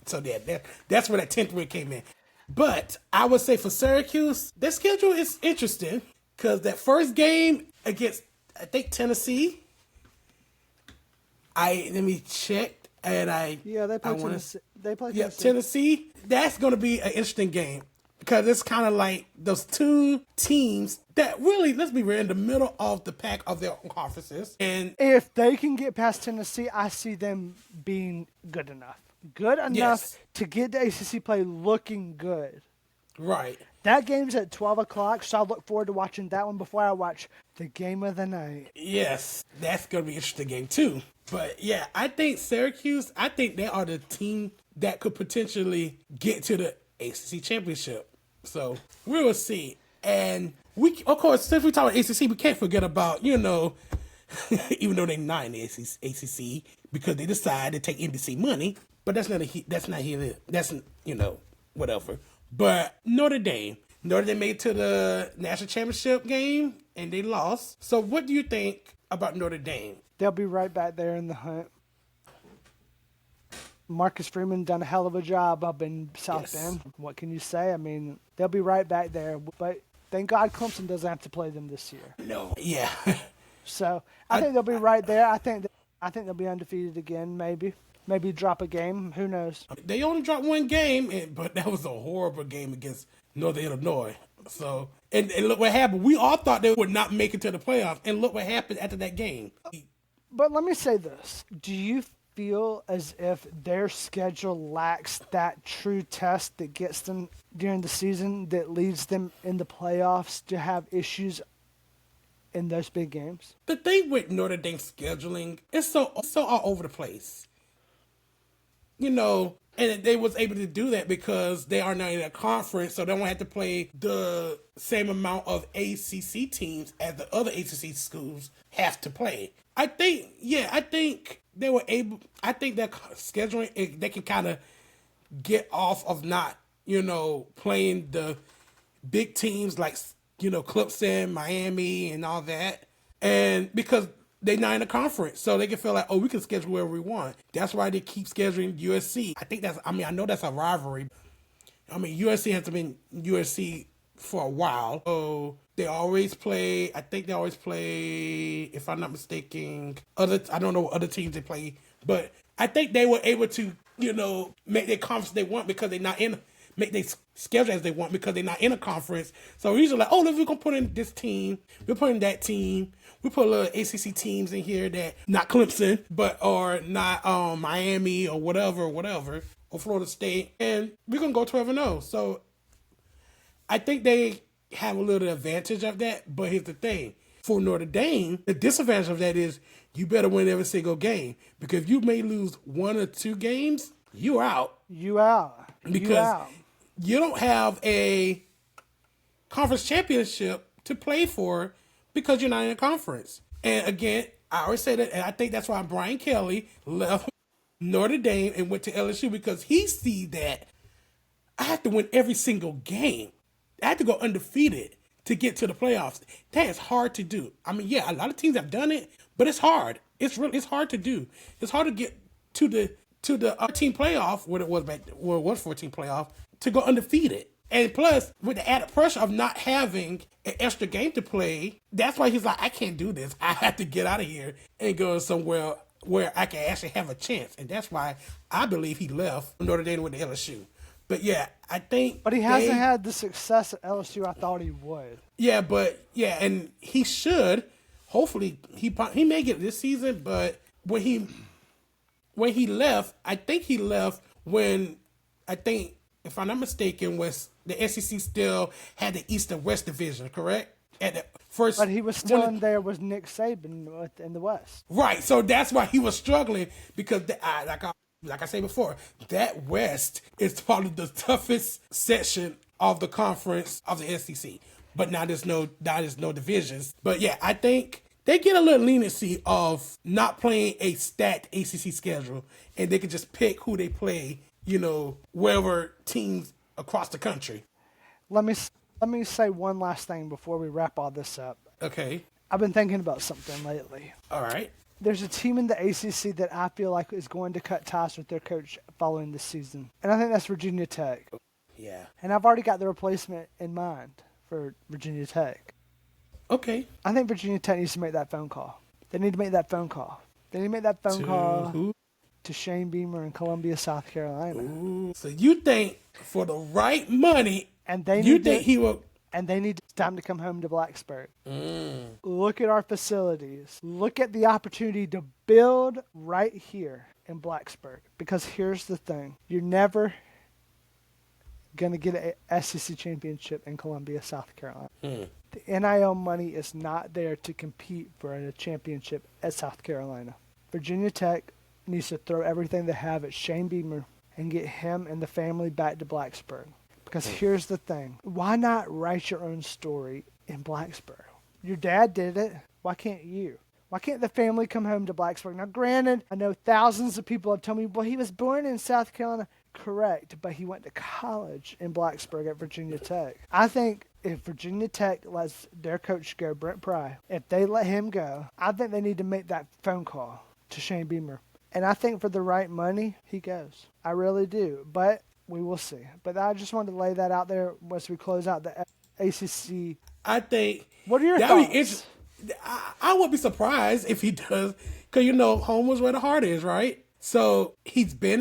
So that's where that 10th win came in. But I would say for Syracuse, their schedule is interesting because that first game against, I think, Tennessee. Let me check. They play Tennessee. Tennessee. That's going to be an interesting game because it's kind of like those two teams that really, let's be real, in the middle of the pack of their conferences. And if they can get past Tennessee, I see them being good enough. To get the ACC play looking good. Right. That game's at 12 o'clock, so I look forward to watching that one before I watch the game of the night. Yes, that's going to be an interesting game too. But yeah, I think Syracuse, they are the team that could potentially get to the ACC championship. So we will see. And of course, since we talk about ACC, we can't forget about, even though they're not in the ACC, because they decide to take NBC money. But that's whatever. But Notre Dame made it to the national championship game, and they lost. So what do you think about Notre Dame? They'll be right back there in the hunt. Marcus Freeman done a hell of a job up in South Bend. What can you say? I mean, they'll be right back there. But thank God Clemson doesn't have to play them this year. No. Yeah. So I think they'll be right there. I think they'll be undefeated again, maybe. Maybe drop a game. Who knows? They only dropped one game, but that was a horrible game against Northern Illinois. So, and look what happened. We all thought they would not make it to the playoffs, and look what happened after that game. But let me say this. Do you feel as if their schedule lacks that true test that gets them during the season that leads them in the playoffs to have issues in those big games? The thing with Notre Dame scheduling, it's so all over the place. And they was able to do that because they are not in a conference, so they don't have to play the same amount of ACC teams as the other ACC schools have to play. I think they were able. I think that scheduling, they can kind of get off of not, playing the big teams like, Clemson, Miami, and all that, and because they're not in a conference, so they can feel like, we can schedule wherever we want. That's why they keep scheduling USC. I know that's a rivalry. USC has been USC for a while. So they always play, if I'm not mistaken, I don't know what other teams they play, but I think they were able to, make their conference they want because they're not in, make their schedule as they want because they're not in a conference. So usually like, we're going to put in this team, we're putting that team. We put a little ACC teams in here that not Clemson, or not Miami or whatever, or Florida State, and we're gonna go 12-0. So I think they have a little advantage of that. But here's the thing: for Notre Dame, the disadvantage of that is you better win every single game because if you may lose 1 or 2 games, you're out. Because you don't have a conference championship to play for. Because you're not in a conference. And again, I always say that, and I think that's why Brian Kelly left Notre Dame and went to LSU because he see that I have to win every single game. I have to go undefeated to get to the playoffs. That is hard to do. I mean, yeah, a lot of teams have done it, but it's hard. It's hard to do. It's hard to get to the 14 playoff, what it was back, well, it was 14 playoff, to go undefeated. And plus, with the added pressure of not having an extra game to play, that's why he's like, I can't do this. I have to get out of here and go somewhere where I can actually have a chance. And that's why I believe he left Notre Dame with the LSU. But yeah, I think. But he hasn't had the success at LSU I thought he would. Yeah, and he should. Hopefully, he may get it this season. But when he left, I think he left when, I think, if I'm not mistaken, was the SEC still had the East and West division, correct? At the first, but he was still in there with Nick Saban in the West. Right, so that's why he was struggling because, like I said before, that West is probably the toughest section of the conference of the SEC. But now there's no divisions. But yeah, I think they get a little leniency of not playing a stacked ACC schedule, and they can just pick who they play, wherever teams across the country. Let me say one last thing before we wrap all this up. Okay. I've been thinking about something lately. All right. There's a team in the ACC that I feel like is going to cut ties with their coach following this season, and I think that's Virginia Tech. Yeah. And I've already got the replacement in mind for Virginia Tech. Okay. I think Virginia Tech needs to make that phone call. They need to make that phone call. They need to make that phone call who? To Shane Beamer in Columbia, South Carolina. Ooh. So you think for the right money, and they he will. And they need time to come home to Blacksburg. Look at our facilities. Look at the opportunity to build right here in Blacksburg. Because here's the thing. You're never going to get an SEC championship in Columbia, South Carolina. The NIL money is not there to compete for a championship at South Carolina. Virginia Tech needs to throw everything they have at Shane Beamer and get him and the family back to Blacksburg. Because here's the thing. Why not write your own story in Blacksburg? Your dad did it. Why can't you? Why can't the family come home to Blacksburg? Now, granted, I know thousands of people have told me, well, he was born in South Carolina. Correct, but he went to college in Blacksburg at Virginia Tech. I think if Virginia Tech lets their coach go, Brent Pry, if they let him go, I think they need to make that phone call to Shane Beamer. And I think for the right money, he goes. I really do. But we will see. But I just wanted to lay that out there as we close out the ACC. I think. What are your thoughts? I wouldn't be surprised if he does, because home was where the heart is, right? So he's been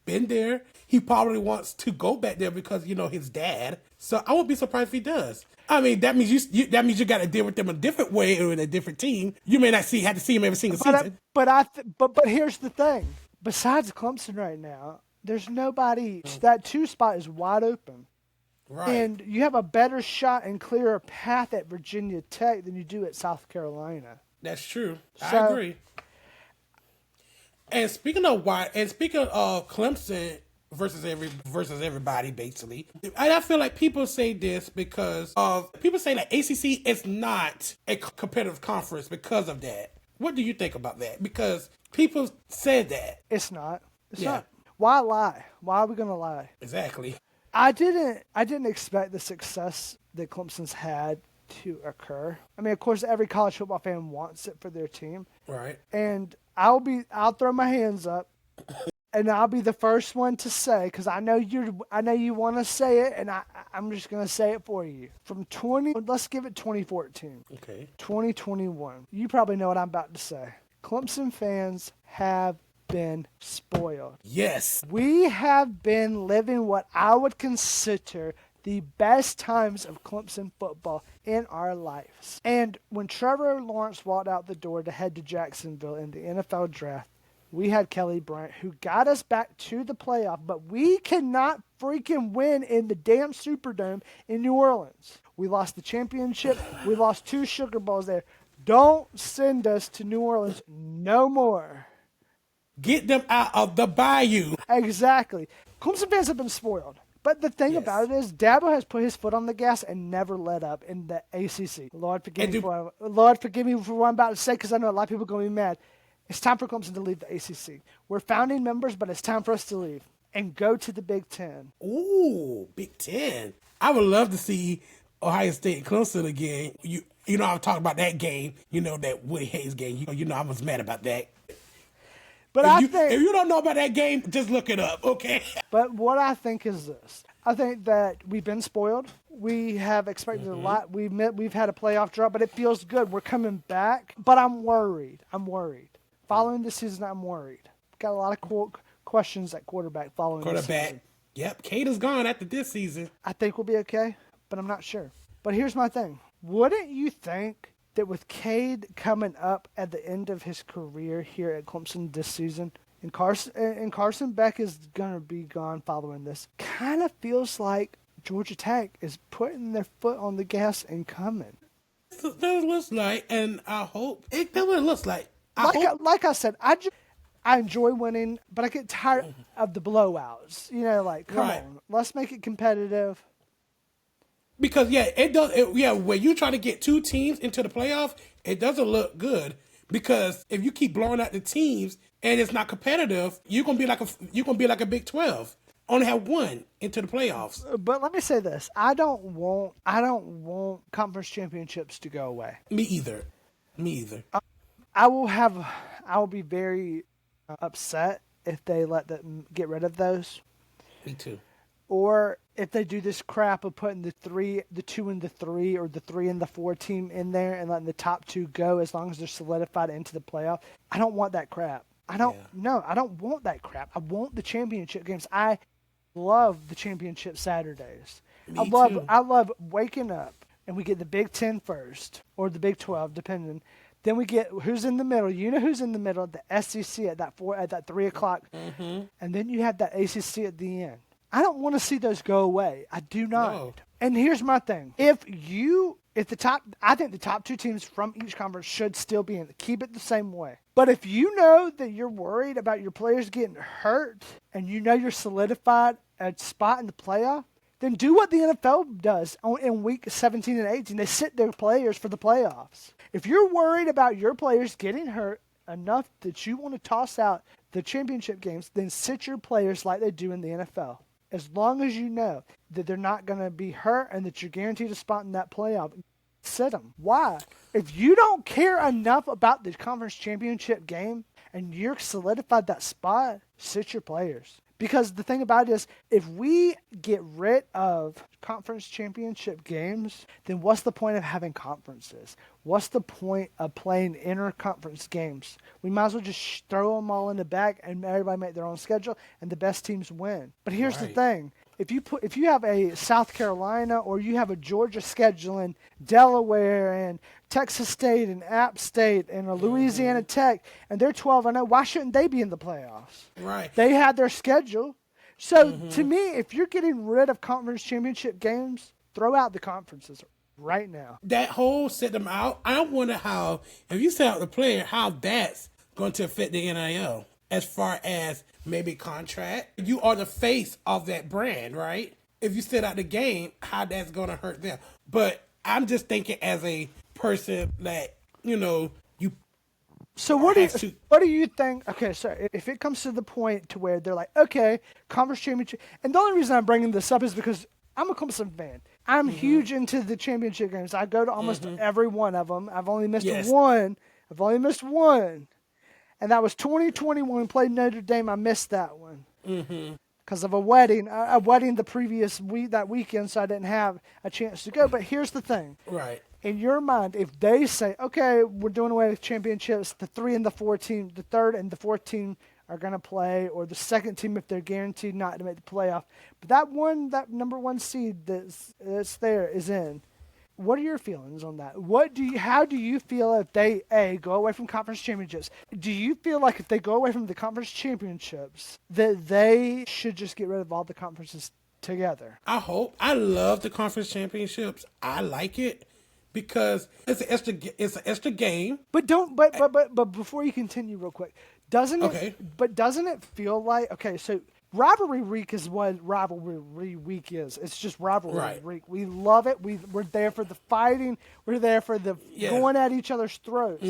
there. He probably wants to go back there because his dad. So I wouldn't be surprised if he does. I mean, that means you got to deal with them a different way or in a different team. You may not have to see him every single season. But here's the thing. Besides Clemson right now, there's nobody. That 2 spot is wide open. Right. And you have a better shot and clearer path at Virginia Tech than you do at South Carolina. That's true. I agree. And speaking of Clemson versus everybody, basically, I feel like people say this because people say that ACC is not a competitive conference because of that. What do you think about that? Because people said that it's not. It's not. Why lie? Why are we gonna lie? Exactly. I didn't expect the success that Clemson's had to occur. I mean, of course, every college football fan wants it for their team. Right. And I'll throw my hands up, and I'll be the first one to say, because I know you want to say it, and I'm just gonna say it for you. Let's give it 2014. Okay. 2021. You probably know what I'm about to say. Clemson fans have been spoiled. Yes. We have been living what I would consider the best times of Clemson football in our lives. And when Trevor Lawrence walked out the door to head to Jacksonville in the NFL draft, we had Kelly Bryant, who got us back to the playoff, but we cannot freaking win in the damn Superdome in New Orleans. We lost the championship. We lost 2 Sugar Bowls there. Don't send us to New Orleans no more. Get them out of the bayou. Exactly. Clemson fans have been spoiled. But the thing about it is, Dabo has put his foot on the gas and never let up in the ACC. Lord forgive me for what I'm about to say, because I know a lot of people are going to be mad. It's time for Clemson to leave the ACC. We're founding members, but it's time for us to leave and go to the Big Ten. Ooh, Big Ten. I would love to see Ohio State and Clemson again. You know, I've talked about that game. You know, that Woody Hayes game. You know, I was mad about that. But If you don't know about that game, just look it up, okay? But what I think is this. I think that we've been spoiled. We have expected a lot. We've had a playoff drought, but it feels good. We're coming back. But I'm worried. Following this season, I'm worried. Got a lot of questions at quarterback following this season. Yep, Cade is gone after this season. I think we'll be okay, but I'm not sure. But here's my thing. Wouldn't you think that with Cade coming up at the end of his career here at Clemson this season, and Carson Beck is going to be gone following this, kind of feels like Georgia Tech is putting their foot on the gas and coming. That's what it looks like, and I hope that's what it looks like. Like I said, I enjoy winning, but I get tired of the blowouts. You know, like, come on, let's make it competitive. Because it does. When you try to get two teams into the playoff, it doesn't look good. Because if you keep blowing out the teams and it's not competitive, you're gonna be like a Big 12. Only have one into the playoffs. But let me say this: I don't want conference championships to go away. Me either. I will be very upset if they let them get rid of those. Me too. Or if they do this crap of putting the 2 and the 3, or the 3 and the 4 team in there and letting the top 2 go as long as they're solidified into the playoff. I don't want that crap. I don't want that crap. I want the championship games. I love the championship Saturdays. Me too. I love waking up and we get the Big 10 first, or the Big 12, depending. Then we get who's in the middle. You know who's in the middle? The SEC at that 3 o'clock, and then you have that ACC at the end. I don't want to see those go away. I do not. No. And here's my thing: I think the top 2 teams from each conference should still be in. Keep it the same way. But if you know that you're worried about your players getting hurt, and you know you're solidified a spot in the playoff, then do what the NFL does in week 17 and 18. They sit their players for the playoffs. If you're worried about your players getting hurt enough that you want to toss out the championship games, then sit your players like they do in the NFL. As long as you know that they're not going to be hurt and that you're guaranteed a spot in that playoff, sit them. Why? If you don't care enough about the conference championship game and you're solidified that spot, sit your players. Because the thing about it is, if we get rid of conference championship games, then what's the point of having conferences? What's the point of playing inter-conference games? We might as well just throw them all in the bag and everybody make their own schedule and the best teams win. But here's the thing. If you have a South Carolina or you have a Georgia scheduling Delaware and Texas State and App State and a Louisiana Tech, and they're 12-0, why shouldn't they be in the playoffs? Right. They had their schedule. So to me, if you're getting rid of conference championship games, throw out the conferences right now. That whole set them out, I wonder how, if you set out the player, how that's going to affect the NIL as far as maybe contract. You are the face of that brand, right? If you set out the game, how that's going to hurt them. But I'm just thinking as a person that, you So what do you think? Okay, so if it comes to the point to where they're like, okay, conference championship, and the only reason I'm bringing this up is because I'm a Clemson fan. I'm huge into the championship games. I go to almost every one of them. I've only missed one. And that was 2021 when we played Notre Dame. I missed that one because of a wedding the previous week, that weekend, so I didn't have a chance to go. But here's the thing. Right. In your mind, if they say, okay, we're doing away with championships, the 3 and the 4 team, the 3rd and the 4th team are going to play, or the 2nd team if they're guaranteed not to make the playoff. But that number 1 seed that's there is in. What are your feelings on that? How do you feel if they go away from conference championships? Do you feel like if they go away from the conference championships that they should just get rid of all the conferences together? I love the conference championships. I like it because it's an extra game. But before you continue real quick, doesn't it feel like, okay, so rivalry week is what rivalry week is. It's just rivalry week. We love it. We're there for the fighting. We're there for the going at each other's throats.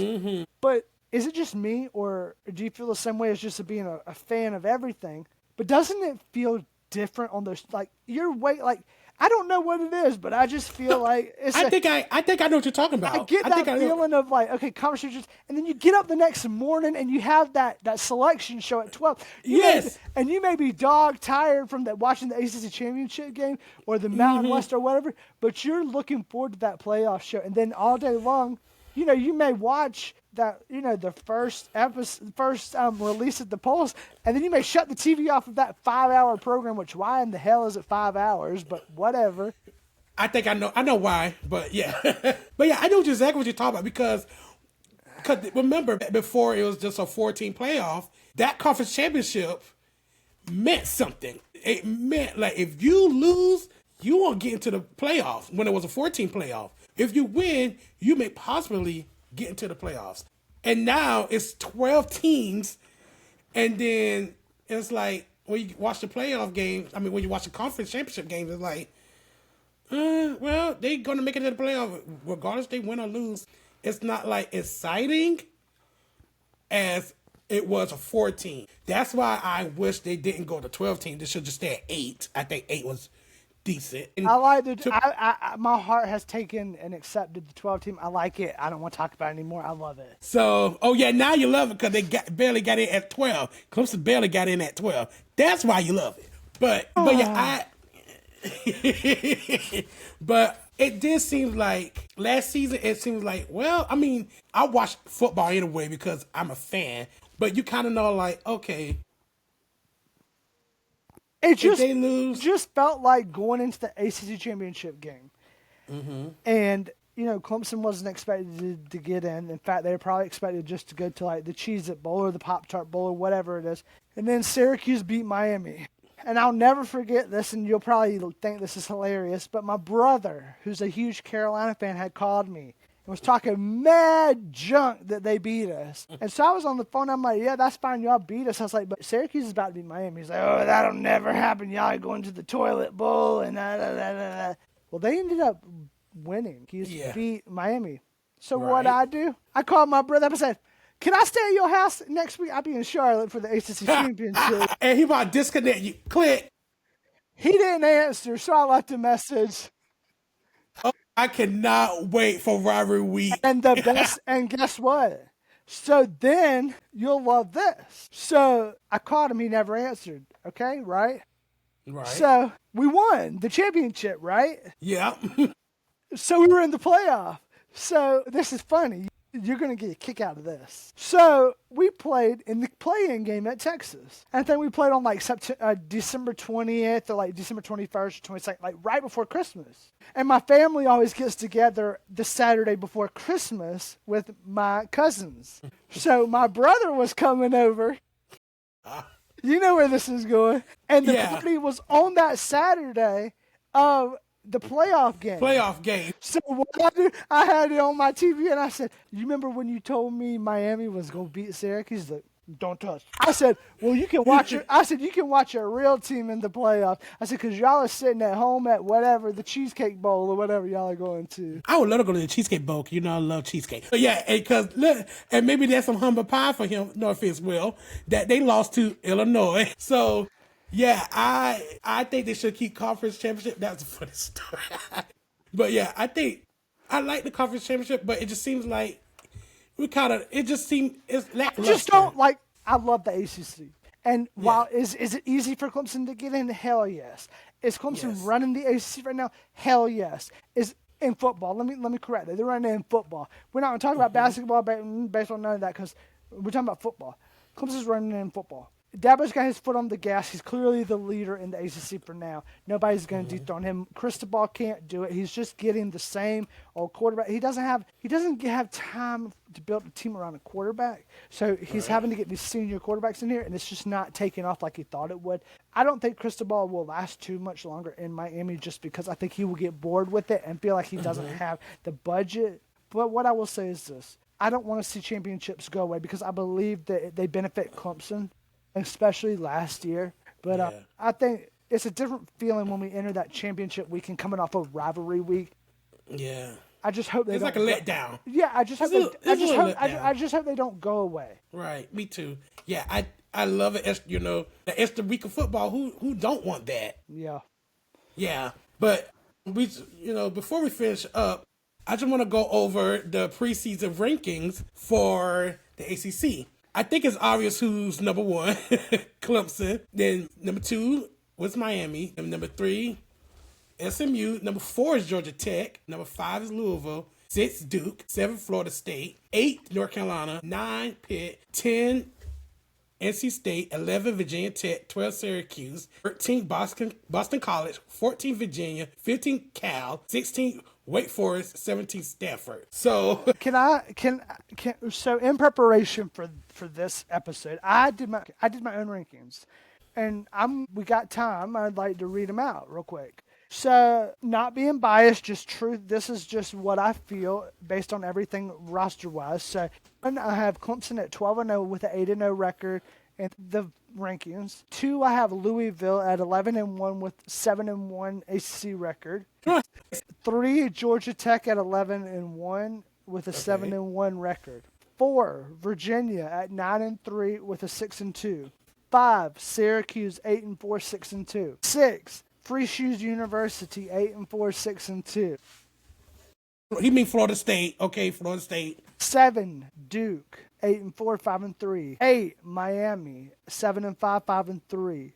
But is it just me, or do you feel the same way as just being a fan of everything? But doesn't it feel different on those, like, your way, like, I don't know what it is, but I just feel like it's. I think I know what you're talking about. I get that feeling of like, okay, conversations, and then you get up the next morning and you have that selection show at 12. Yes. And you may be dog tired from watching the ACC Championship game or the Mountain West or whatever, but you're looking forward to that playoff show. And then all day long, you may watch that, the first release of the polls, and then you may shut the TV off of that 5-hour program, which why in the hell is it 5 hours? But whatever. I think I know why, but yeah. But yeah, I know exactly what you're talking about because remember, before it was just a 14 playoff, that conference championship meant something. It meant, like, if you lose, you won't get into the playoffs when it was a 14 playoff. If you win, you may possibly get into the playoffs. And now it's 12 teams, and then it's like, when you watch the playoff games, when you watch the conference championship games, it's like, well, they're going to make it to the playoff regardless they win or lose. It's not like exciting as it was a 14. That's why I wish they didn't go to 12 teams. They should just stay at 8. I think 8 was decent. And I like my heart has taken and accepted the 12 team. I like it. I don't want to talk about it anymore. I love it. So, now you love it because they barely got in at 12. Clemson barely got in at 12. That's why you love it. But yeah, but it did seem like last season, it seems like, well, I watch football anyway because I'm a fan, but you kind of know, like, okay, it if they lose, just felt like going into the ACC championship game. And, Clemson wasn't expected to get in. In fact, they were probably expected just to go to, like, the Cheez-It Bowl or the Pop-Tart Bowl or whatever it is. And then Syracuse beat Miami. And I'll never forget this, and you'll probably think this is hilarious, but my brother, who's a huge Carolina fan, had called me and was talking mad junk that they beat us. And so I was on the phone. I'm like, yeah, that's fine. Y'all beat us. I was like, but Syracuse is about to beat Miami. He's like, oh, that'll never happen. Y'all are going to the toilet bowl. And Well, they ended up winning. He beat Miami. So what I do? I called my brother up and said, can I stay at your house next week? I'll be in Charlotte for the ACC Championship. And he about to disconnect you. Click. He didn't answer, so I left a message. Oh, I cannot wait for rivalry week. And and guess what? So then you'll love this. So I called him. He never answered. Okay, right? Right. So we won the championship, right? Yeah. So we were in the playoff. So this is funny. You're going to get a kick out of this. So we played in the play-in game at Texas. And I think we played on like December 20th or like December 21st or 22nd, like right before Christmas. And my family always gets together the Saturday before Christmas with my cousins. So my brother was coming over. You know where this is going. And the party was on that Saturday of the playoff game. So what I do, I had it on my TV and I said, you remember when you told me Miami was going to beat Syracuse? He's like, don't touch. I said, well, you can watch it. I said, you can watch a real team in the playoff. I said, because y'all are sitting at home at whatever, the Cheesecake Bowl or whatever y'all are going to. I would love to go to the Cheesecake Bowl. I love cheesecake. But yeah, and maybe there's some humble pie for him, no offense, Will, that they lost to Illinois. So, yeah, I think they should keep conference championship. That's a funny story. But yeah, I like the conference championship, but it just seems like it's lackluster. I love the ACC. And while is it easy for Clemson to get in? Hell yes. Is Clemson running the ACC right now? Hell yes. Is in football. Let me correct that. They're running it in football. We're not going to talk about basketball, baseball, none of that, because we're talking about football. Clemson's running it in football. Dabo's got his foot on the gas. He's clearly the leader in the ACC for now. Nobody's going to dethrone him. Cristobal can't do it. He's just getting the same old quarterback. He doesn't have time to build a team around a quarterback. So he's having to get these senior quarterbacks in here, and it's just not taking off like he thought it would. I don't think Cristobal will last too much longer in Miami just because I think he will get bored with it and feel like he doesn't have the budget. But what I will say is this. I don't want to see championships go away because I believe that they benefit Clemson, especially last year. But I think it's a different feeling when we enter that championship week and coming off a rivalry week. Yeah. I just hope they It's don't. like a letdown. Yeah, I just hope. I just hope they don't go away. Right, me too. Yeah, I love it. The extra week of football. Who don't want that? Yeah. Yeah, but before we finish up, I just want to go over the preseason rankings for the ACC. I think it's obvious who's number one, Clemson. Then number 2 was Miami. And number 3, SMU. Number 4 is Georgia Tech. Number 5 is Louisville. 6, Duke. 7, Florida State. 8, North Carolina. 9, Pitt. 10, NC State. 11, Virginia Tech. 12, Syracuse. 13, Boston College. 14, Virginia. 15, Cal. 16, Wake Forest. 17, Stanford. So so in preparation for this episode, I did my own rankings, and we got time. I'd like to read them out real quick. So, not being biased, just truth. This is just what I feel based on everything roster-wise. So, I have Clemson at 12-0 with an 8-0 record in the rankings. 2, I have Louisville at 11-1 with 7-1 ACC record. 3, Georgia Tech at 11-1 with a 7-1 record. 4, Virginia at 9-3 with a 6-2. 5, Syracuse 8-4, 6-2. 6, Free Shoes University 8-4, 6-2. He mean Florida State. Okay, Florida State. 7, Duke 8-4, 5-3. 8, Miami 7-5, 5-3.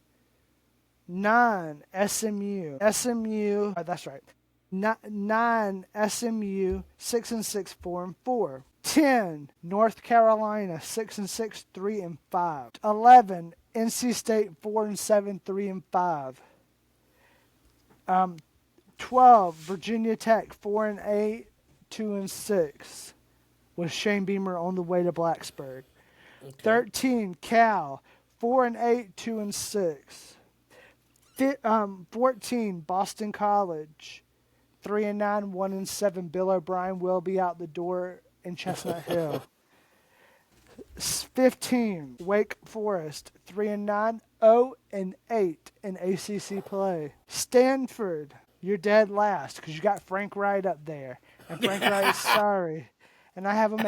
9, SMU. That's right. 9, SMU 6-6, 4-4. 10, North Carolina 6-6, 3-5. 11, NC State 4-7, 3-5. 12, Virginia Tech 4-8, 2-6, with Shane Beamer on the way to Blacksburg. Okay. 13, Cal 4-8, 2-6. 14, Boston College 3-9, 1-7. Bill O'Brien will be out the door in Chestnut Hill. 15, Wake Forest 3-9, 0-8 in ACC play. Stanford, you're dead last because you got Frank Wright up there, and Frank Wright's sorry. And I have them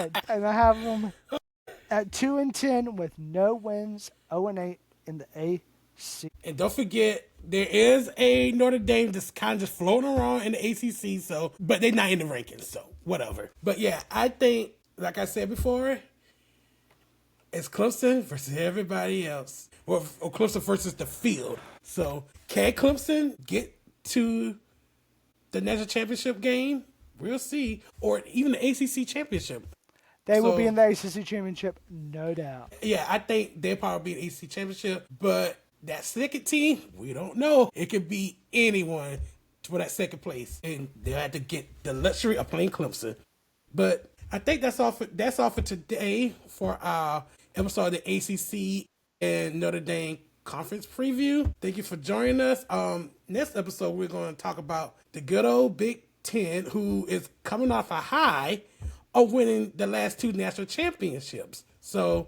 at 2-10 with no wins, 0-8 in the ACC. And don't forget, there is a Notre Dame that's kind of just floating around in the ACC, but they're not in the rankings, so whatever. But yeah, I think, like I said before, it's Clemson versus everybody else, or Clemson versus the field. So can Clemson get to the national championship game? We'll see, or even the ACC championship. They will be in the ACC championship, no doubt. Yeah, I think they'll probably be in the ACC championship, but that second team, we don't know. It could be anyone for that second place, and they'll have to get the luxury of playing Clemson. But I think that's all for today for our episode of the ACC and Notre Dame conference preview. Thank you for joining us. Next episode, we're going to talk about the good old Big Ten, who is coming off a high of winning the last 2 national championships. So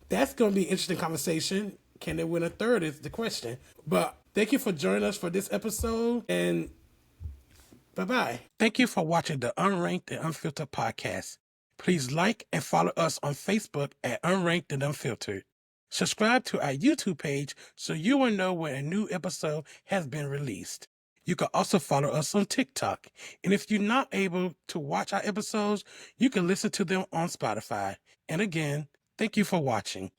that's going to be an interesting conversation. Can they win a third is the question. But thank you for joining us for this episode, and bye-bye. Thank you for watching the Unranked and Unfiltered podcast. Please like and follow us on Facebook at Unranked and Unfiltered. Subscribe to our YouTube page so you will know when a new episode has been released. You can also follow us on TikTok. And if you're not able to watch our episodes, you can listen to them on Spotify. And again, thank you for watching.